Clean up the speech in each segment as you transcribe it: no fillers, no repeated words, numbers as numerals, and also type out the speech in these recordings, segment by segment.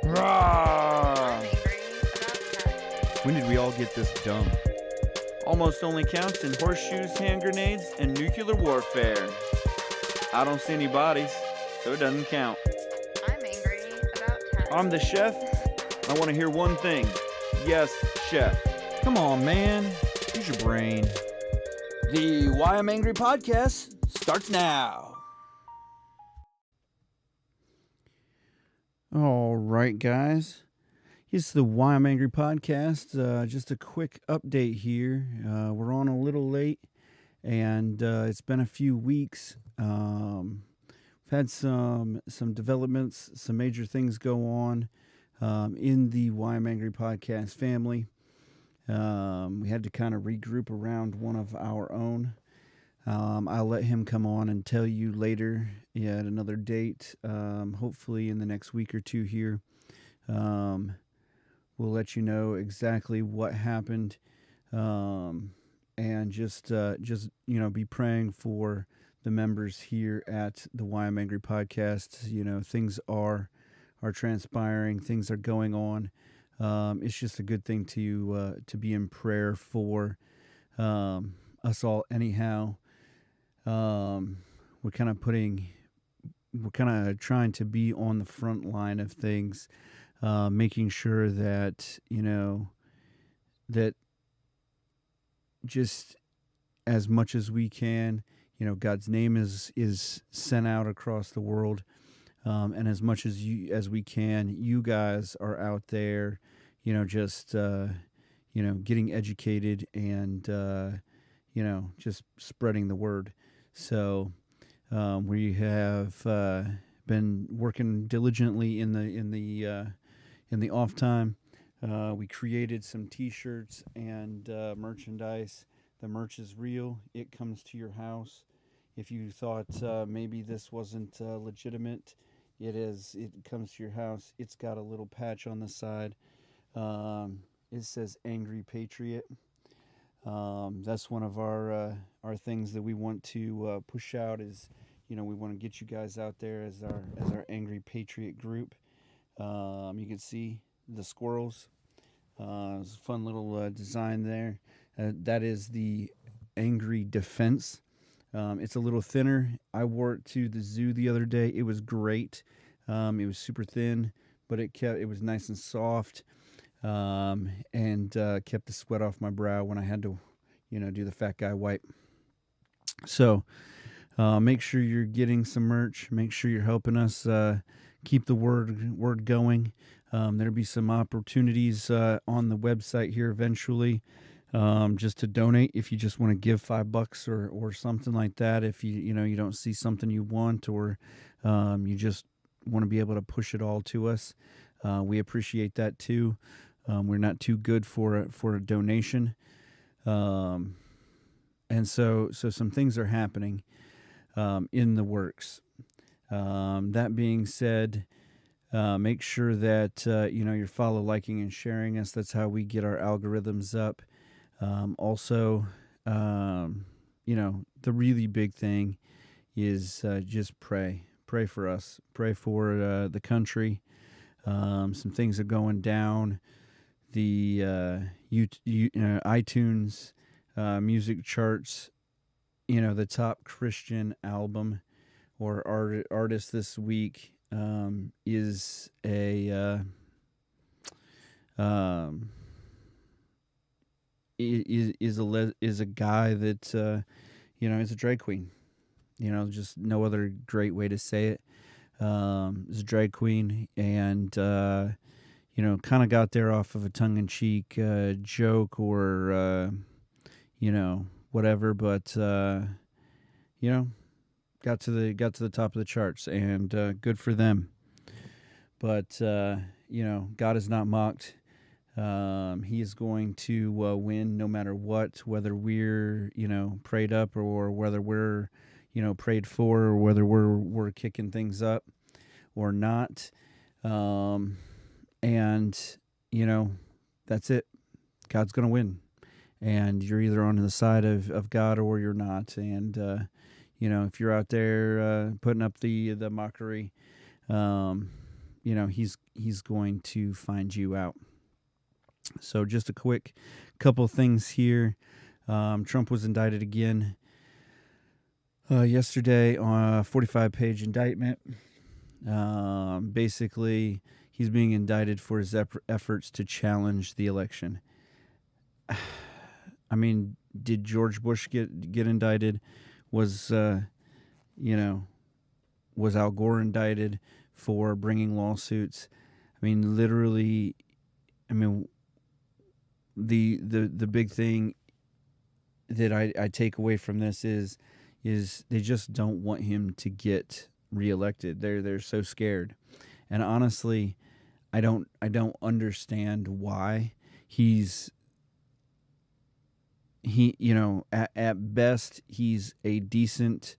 Rawr! I'm angry about pets. When did we all get this dumb? Almost only counts in horseshoes, hand grenades, and nuclear warfare. I don't see any bodies, so it doesn't count. I'm angry about pets. I'm the chef. I want to hear one thing. Yes, chef. Come on, man. Use your brain. The Why I'm Angry podcast starts now. All right, guys. It's the Why I'm Angry podcast. Just a quick update here. We're on a little late, and it's been a few weeks. We've had some developments, some major things go on in the Why I'm Angry podcast family. We had to kind of regroup around one of our own. I'll let him come on and tell you later at another date, hopefully in the next week or two here. We'll let you know exactly what happened, and just be praying for the members here at the Why I'm Angry podcast. You know, things are transpiring, things are going on. It's just a good thing to be in prayer for us all. Anyhow, we're kind of trying to be on the front line of things, making sure that that just as much as we can, God's name is sent out across the world. And as much as we can, you guys are out there, getting educated and, just spreading the word. So we have been working diligently in the off time. We created some T-shirts and merchandise. The merch is real. It comes to your house. If you thought maybe this wasn't legitimate, it is. It comes to your house. It's got a little patch on the side. It says "Angry Patriot." That's one of our things that we want to push out. Is we want to get you guys out there as our Angry Patriot group. You can see the squirrels. It's a fun little design there. That is the Angry Defense. It's a little thinner. I wore it to the zoo the other day. It was great. It was super thin, but it was nice and soft, and kept the sweat off my brow when I had to, do the fat guy wipe. So make sure you're getting some merch. Make sure you're helping us keep the word going. There'll be some opportunities on the website here eventually. Just to donate if you just want to give $5 or something like that. If you don't see something you want, or you just want to be able to push it all to us, we appreciate that too. We're not too good for a donation, and so some things are happening in the works. That being said, make sure that you're follow, liking, and sharing us. That's how we get our algorithms up. Also, the really big thing is just pray. Pray for us. Pray for the country. Some things are going down. The iTunes music charts, the top Christian album or artist this week is a... is a guy that is a drag queen. Just no other great way to say it. Is a drag queen, and kind of got there off of a tongue-in-cheek joke or whatever, but got to the top of the charts, and good for them. But God is not mocked. He is going to win no matter what, whether we're, prayed up or whether we're, prayed for, or whether we're kicking things up or not. And that's it. God's going to win. And you're either on the side of God or you're not. And, if you're out there putting up the mockery, he's going to find you out. So just a quick couple things here. Trump was indicted again yesterday on a 45-page indictment. Basically, he's being indicted for his efforts to challenge the election. I mean, did George Bush get indicted? Was was Al Gore indicted for bringing lawsuits? I mean, literally. I mean, the big thing that I take away from this is they just don't want him to get reelected. They're so scared, and honestly, I don't understand why he at best he's a decent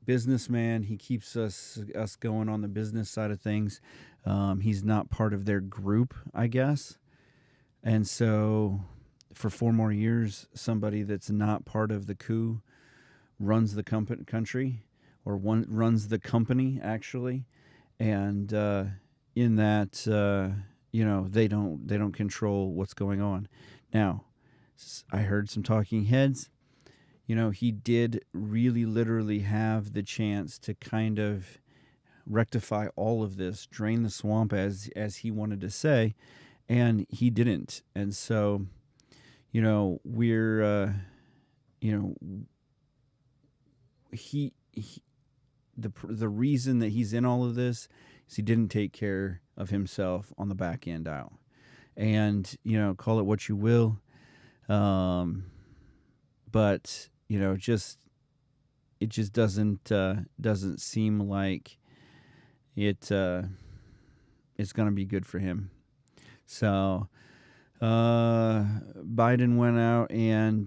businessman. He keeps us going on the business side of things. He's not part of their group, I guess. And so for 4 more years, somebody that's not part of the coup runs the country, or runs the company, actually. And in that, they don't control what's going on. Now, I heard some talking heads. He did really literally have the chance to kind of rectify all of this, drain the swamp, as he wanted to say, and he didn't. And so, we're, the reason that he's in all of this is he didn't take care of himself on the back end out. And, call it what you will. But it just doesn't seem like it's going to be good for him. So Biden went out and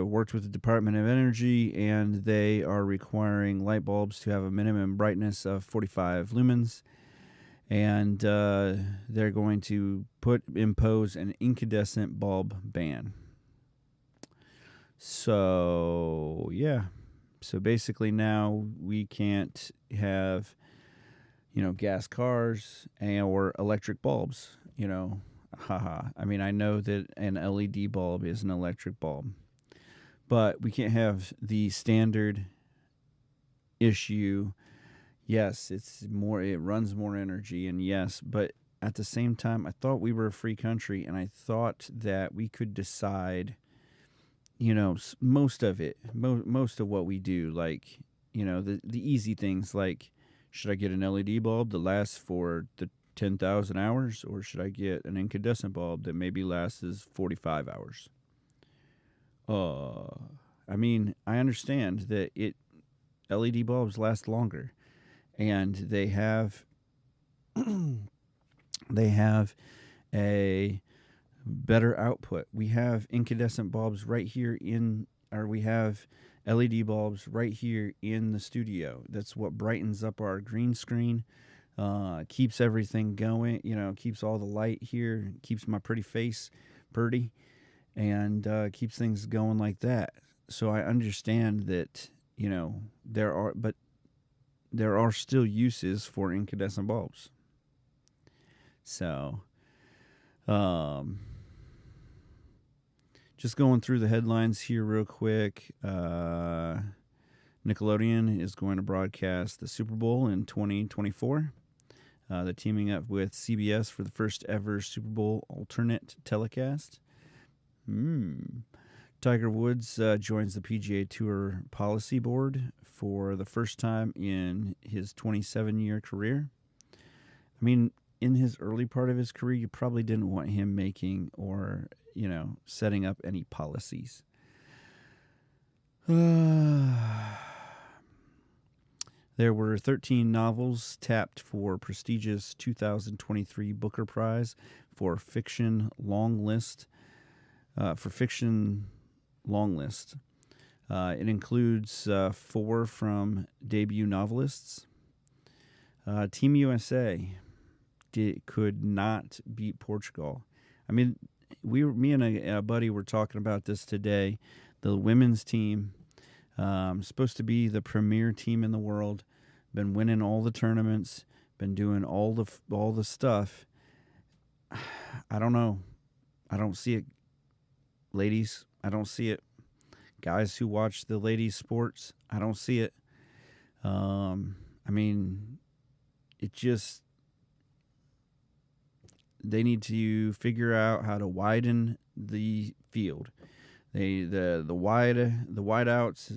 worked with the Department of Energy, and they are requiring light bulbs to have a minimum brightness of 45 lumens. And they're going to impose an incandescent bulb ban. So, yeah. So basically now we can't have, gas cars or electric bulbs, Haha. I mean, I know that an LED bulb is an electric bulb, but we can't have the standard issue. Yes, it runs more energy, and yes, but at the same time, I thought we were a free country, and I thought that we could decide, most of it, most of what we do, like, the easy things, like, should I get an LED bulb that lasts for the 10,000 hours, or should I get an incandescent bulb that maybe lasts 45 hours? I mean, I understand that LED bulbs last longer, and they have a better output. We have incandescent bulbs right here we have LED bulbs right here in the studio. That's what brightens up our green screen. Keeps everything going, keeps all the light here, keeps my pretty face pretty, and keeps things going like that. So I understand that, there are still uses for incandescent bulbs. So, just going through the headlines here real quick. Nickelodeon is going to broadcast the Super Bowl in 2024. They're teaming up with CBS for the first ever Super Bowl alternate telecast. Tiger Woods joins the PGA Tour Policy Board for the first time in his 27-year career. I mean, in his early part of his career, you probably didn't want him making or, setting up any policies. There were 13 novels tapped for prestigious 2023 Booker Prize for fiction long list. It includes 4 from debut novelists. Team USA could not beat Portugal. I mean, me and a buddy were talking about this today. The women's team, supposed to be the premier team in the world, been winning all the tournaments, been doing all the stuff. I don't know. I don't see it. Ladies, I don't see it. Guys who watch the ladies' sports, I don't see it. I mean, it just, they need to figure out how to widen the field. The wide outs,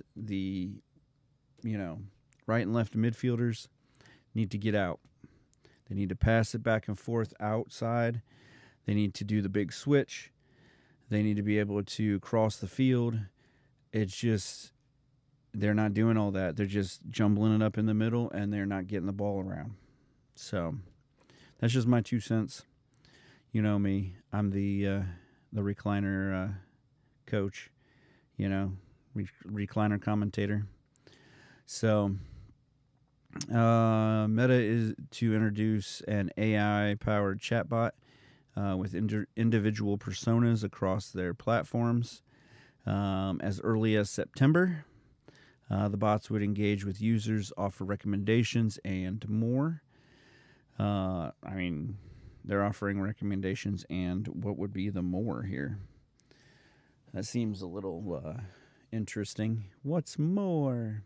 right and left midfielders need to get out. They need to pass it back and forth outside. They need to do the big switch. They need to be able to cross the field. It's just, they're not doing all that. They're just jumbling it up in the middle, and they're not getting the ball around. So that's just my 2 cents. You know me. I'm the recliner coach, recliner commentator. So Meta is to introduce an AI-powered chatbot with individual personas across their platforms as early as September. The bots would engage with users, offer recommendations, and more. They're offering recommendations, and what would be the more here? That seems a little interesting. What's more?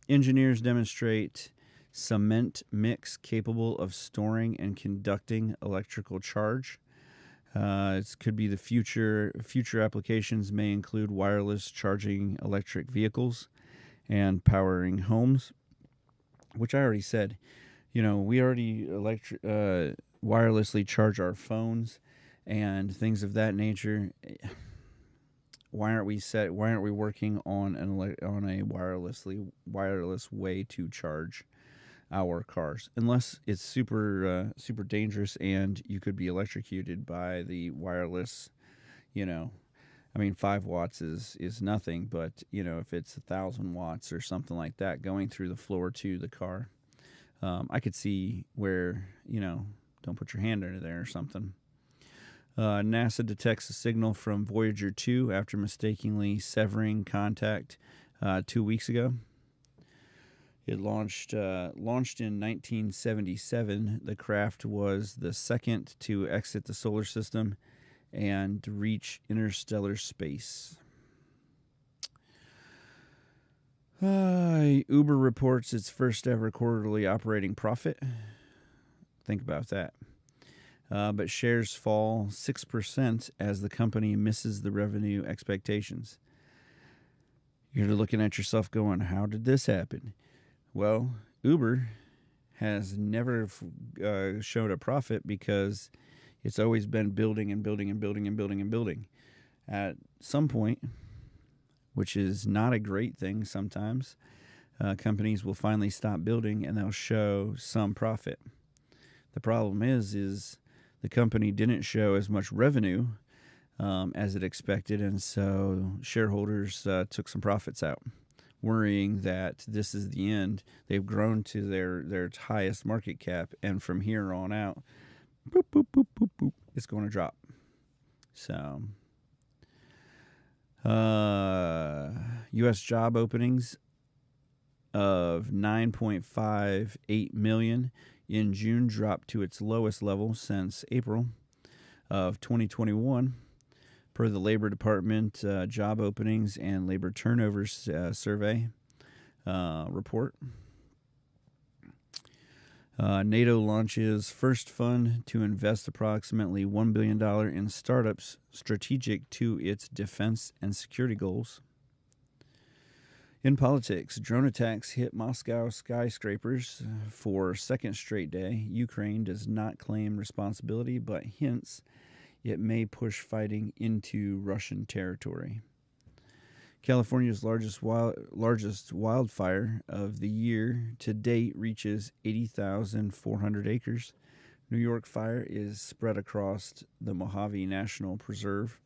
Engineers demonstrate cement mix capable of storing and conducting electrical charge. It could be the future. Future applications may include wireless charging electric vehicles and powering homes, which I already said. We already wirelessly charge our phones and things of that nature. Why aren't we working on a wireless way to charge our cars? Unless it's super dangerous and you could be electrocuted by the wireless. 5 watts is nothing, but if it's 1,000 watts or something like that going through the floor to the car, I could see where don't put your hand under there or something. NASA detects a signal from Voyager 2 after mistakenly severing contact 2 weeks ago. It launched in 1977. The craft was the second to exit the solar system and reach interstellar space. Uber reports its first ever quarterly operating profit. Think about that. But shares fall 6% as the company misses the revenue expectations. You're looking at yourself going, how did this happen? Well, Uber has never showed a profit because it's always been building and building and building and building and building. At some point, which is not a great thing sometimes, companies will finally stop building and they'll show some profit. The problem is the company didn't show as much revenue as it expected, and so shareholders took some profits out, worrying that this is the end. They've grown to their highest market cap, and from here on out, boop, boop, boop, boop, boop, it's going to drop. So, U.S. job openings of 9.58 million in June dropped to its lowest level since April of 2021, per the Labor Department job openings and labor turnovers survey report. NATO launches first fund to invest approximately $1 billion in startups strategic to its defense and security goals. In politics, drone attacks hit Moscow skyscrapers for second straight day. Ukraine does not claim responsibility, but hints it may push fighting into Russian territory. California's largest wildfire of the year to date reaches 80,400 acres. New York fire is spread across the Mojave National Preserve.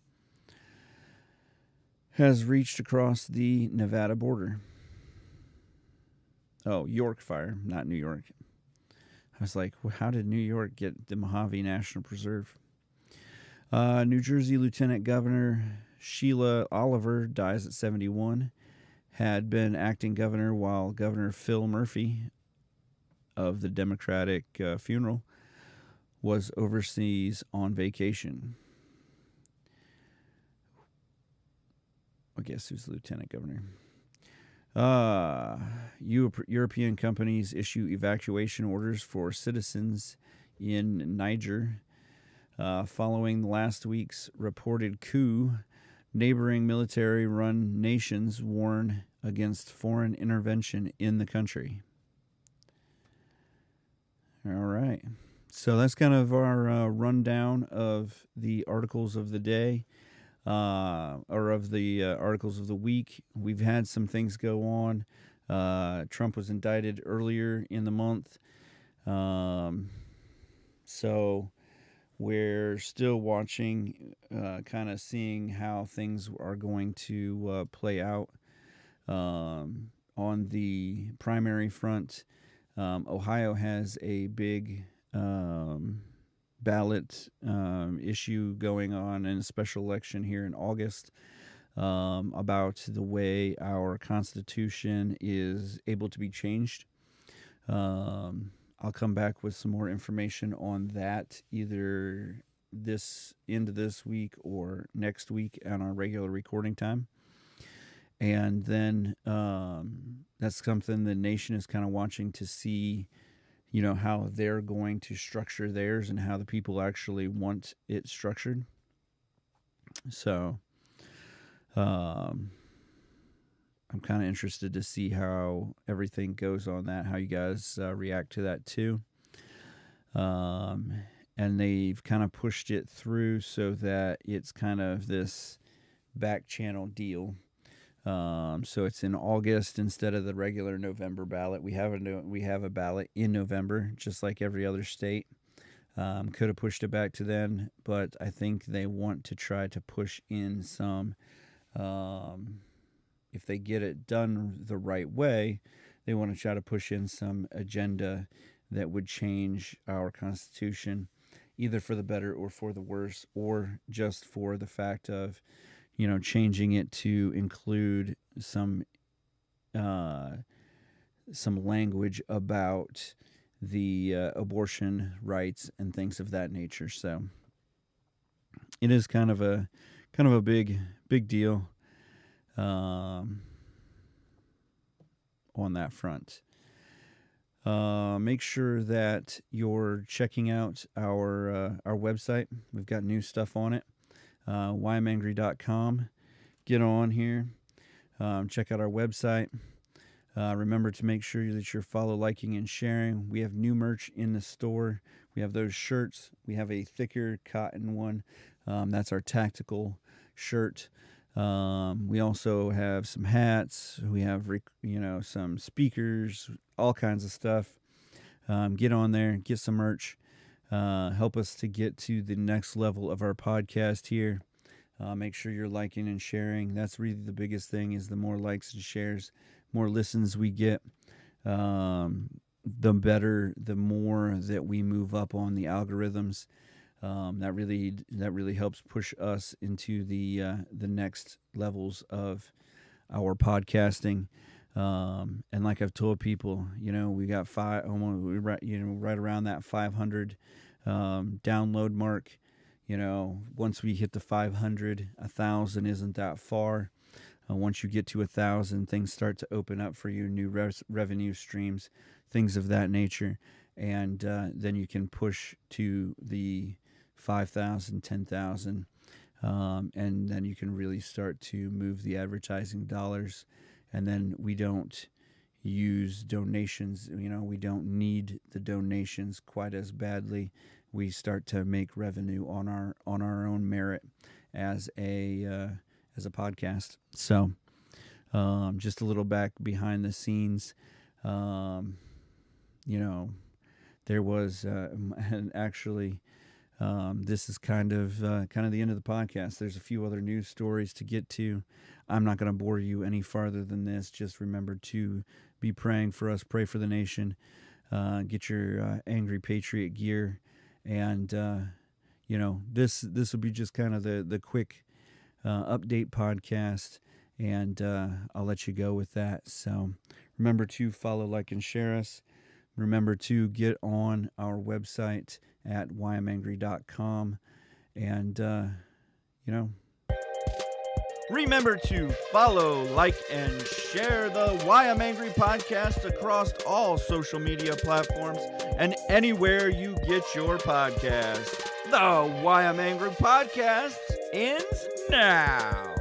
Has reached across the Nevada border. Oh, York fire, not New York. I was like, well, how did New York get the Mojave National Preserve? New Jersey Lieutenant Governor Sheila Oliver dies at 71. Had been acting governor while Governor Phil Murphy of the Democratic funeral was overseas on vacation. I guess who's the lieutenant governor? European companies issue evacuation orders for citizens in Niger following last week's reported coup. Neighboring military-run nations warn against foreign intervention in the country. All right. So that's kind of our rundown of the articles of the day, or of the articles of the week. We've had some things go on. Trump was indicted earlier in the month. So we're still watching, kind of seeing how things are going to play out on the primary front. Ohio has a big ballot issue going on in a special election here in August about the way our Constitution is able to be changed. I'll come back with some more information on that either this end of this week or next week on our regular recording time. And then that's something the nation is kind of watching to see, you know, how they're going to structure theirs and how the people actually want it structured. So I'm kind of interested to see how everything goes on that, how you guys react to that too. And they've kind of pushed it through so that it's kind of this back channel deal. So it's in August instead of the regular November ballot. We have a ballot in November, just like every other state. Could have pushed it back to then, but I think they want to try to push in some, if they get it done the right way, they want to try to push in some agenda that would change our Constitution, either for the better or for the worse, or just for the fact of, you know, changing it to include some language about the abortion rights and things of that nature. So it is kind of a big deal on that front. Make sure that you're checking out our website. We've got new stuff on it. whyimangry.com. Get on here. Check out our website. Remember to make sure that you're liking, and sharing. We have new merch in the store. We have those shirts. We have a thicker cotton one. That's our tactical shirt. We also have some hats. We have, some speakers, all kinds of stuff. Get on there, get some merch. Help us to get to the next level of our podcast here. Make sure you're liking and sharing. That's really the biggest thing, is the more likes and shares, more listens we get, the better, the more that we move up on the algorithms. That really helps push us into the next levels of our podcasting. And like I've told people, we got right around that 500 download mark. Once we hit the 500, 1,000 isn't that far. Once you get to 1,000, things start to open up for you, new revenue streams, things of that nature. And then you can push to the 5,000, 10,000, and then you can really start to move the advertising dollars. And then we don't use donations. We don't need the donations quite as badly. We start to make revenue on our own merit as a podcast. So just a little back behind the scenes. There was and actually. This is kind of the end of the podcast. There's a few other news stories to get to. I'm not going to bore you any farther than this. Just remember to be praying for us. Pray for the nation. Get your Angry Patriot gear. And, this will be just kind of the quick update podcast. And I'll let you go with that. So remember to follow, like, and share us. remember to get on our website at whyimangry.com and, Remember to follow, like, and share the Why I'm Angry podcast across all social media platforms and anywhere you get your podcast. The Why I'm Angry podcast ends now.